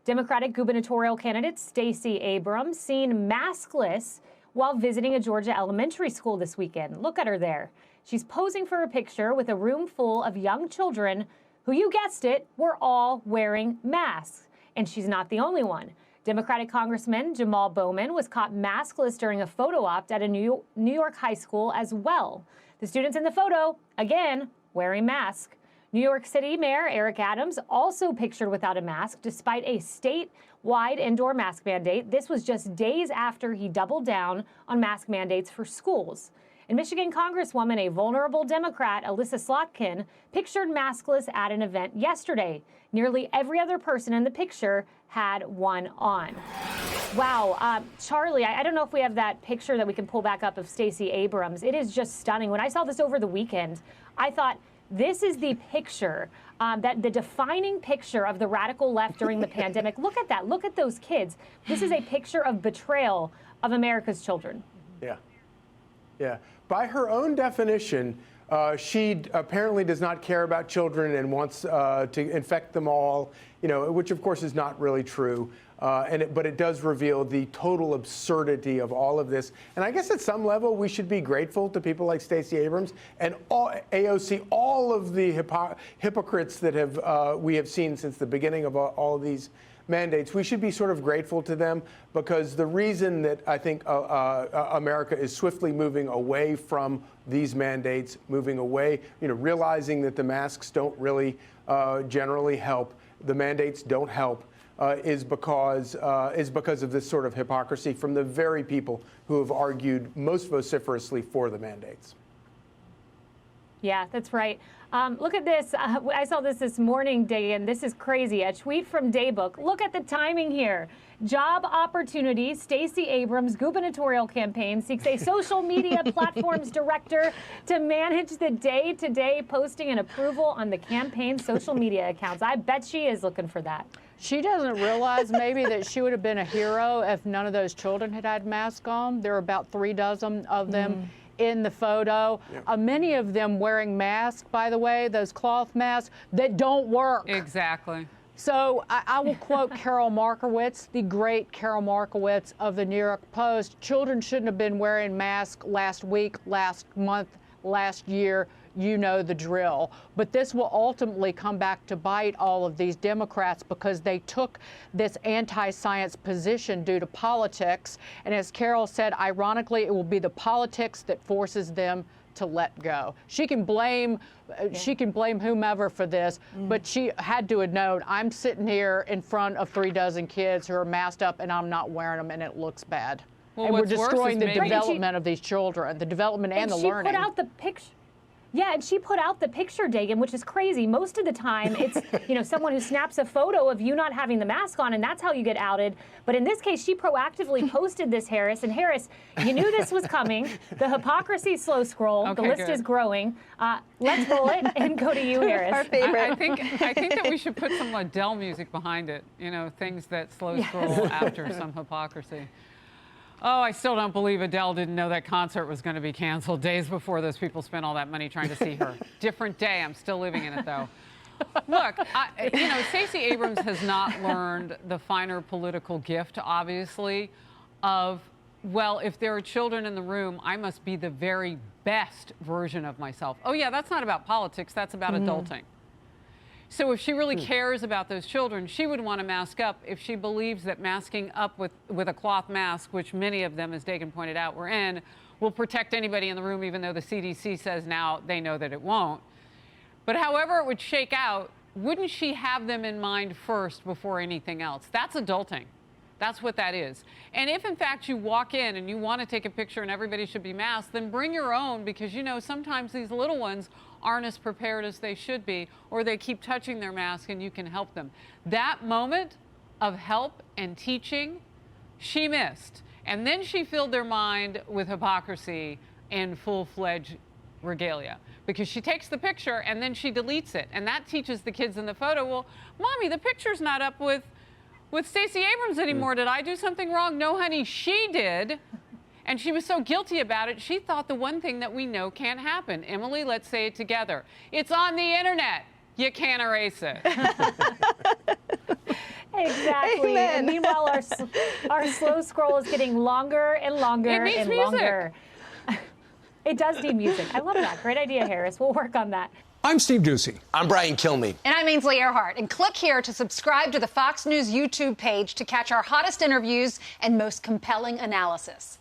Democratic gubernatorial candidate Stacey Abrams seen maskless while visiting a Georgia elementary school this weekend. Look at her there. She's posing for a picture with a room full of young children who, you guessed it, were all wearing masks. And she's not the only one. Democratic Congressman Jamal Bowman was caught maskless during a photo op at a New York high school as well. The students in the photo, again, wearing masks. New York City Mayor Eric Adams also pictured without a mask despite a statewide indoor mask mandate. This was just days after he doubled down on mask mandates for schools. And Michigan Congresswoman, a vulnerable Democrat, Alyssa Slotkin, pictured maskless at an event yesterday. Nearly every other person in the picture had one on. Wow. Charlie, I don't know if we have that picture that we can pull back up of Stacey Abrams. It is just stunning. When I saw this over the weekend, I thought, this is the picture, that the defining picture of the radical left during the pandemic. Look at that. Look at those kids. This is a picture of betrayal of America's children. Yeah. Yeah. By her own definition, she apparently does not care about children and wants to infect them all, which of course is not really true. But it does reveal the total absurdity of all of this. And I guess at some level, we should be grateful to people like Stacey Abrams and AOC, all of the hypocrites that we have seen since the beginning of all of these mandates. We should be sort of grateful to them, because the reason that I think America is swiftly moving away from these mandates, moving away, realizing that the masks don't really generally help, the mandates don't help, is because of this sort of hypocrisy from the very people who have argued most vociferously for the mandates. Yeah, that's right. Look at this. I saw this morning, Dagan. This is crazy. A tweet from Daybook. Look at the timing here. Job opportunities. Stacey Abrams' gubernatorial campaign seeks a social media platforms director to manage the day-to-day posting and approval on the campaign's social media accounts. I bet she is looking for that. She doesn't realize maybe that she would have been a hero if none of those children had had masks on. There are about 3 dozen of them in the photo. Yep. Many of them wearing masks, by the way, those cloth masks that don't work. Exactly. So I will quote Carol Markowitz, the great Carol Markowitz of the New York Post. Children shouldn't have been wearing masks last week, last month, last year. You know the drill. But this will ultimately come back to bite all of these Democrats, because they took this anti-science position due to politics. And as Carol said, ironically, it will be the politics that forces them to let go. She can blame whomever for this, but she had to have known, I'm sitting here in front of 3 dozen kids who are masked up and I'm not wearing them, and it looks bad. Well, and we're destroying the development of these children, the development and the learning. She put out the picture. Yeah, and she put out the picture, Dagan, which is crazy. Most of the time, it's someone who snaps a photo of you not having the mask on, and that's how you get outed. But in this case, she proactively posted this, Harris. And Harris, you knew this was coming. The hypocrisy slow scroll. Okay, the list is growing. Let's roll it and go to you, Harris. Our favorite. I think that we should put some Adele music behind it. Things that slow scroll after some hypocrisy. Oh, I still don't believe Adele didn't know that concert was going to be canceled days before those people spent all that money trying to see her. Different day. I'm still living in it, though. Look, Stacey Abrams has not learned the finer political gift, obviously, of, well, if there are children in the room, I must be the very best version of myself. Oh, yeah, that's not about politics. That's about adulting. So if she really cares about those children, she would want to mask up if she believes that masking up with a cloth mask, which many of them, as Dagan pointed out, were in, will protect anybody in the room, even though the CDC says now they know that it won't. But however it would shake out, wouldn't she have them in mind first before anything else? That's adulting. That's what that is. And if, in fact, you walk in and you want to take a picture and everybody should be masked, then bring your own, because, sometimes these little ones aren't as prepared as they should be, or they keep touching their mask and you can help them. That moment of help and teaching, she missed. And then she filled their mind with hypocrisy and full-fledged regalia, because she takes the picture and then she deletes it. And that teaches the kids in the photo, well, Mommy, the picture's not up with Stacey Abrams anymore. Did I do something wrong? No, honey, she did. And she was so guilty about it, she thought the one thing that we know can't happen. Emily, let's say it together. It's on the internet. You can't erase it. Exactly. Amen. And meanwhile, our slow scroll is getting longer and longer It needs and music. longer. It does need music. I love that. Great idea, Harris. We'll work on that. I'm Steve Ducey. I'm Brian Kilmeade. And I'm Ainsley Earhart. And click here to subscribe to the Fox News YouTube page to catch our hottest interviews and most compelling analysis.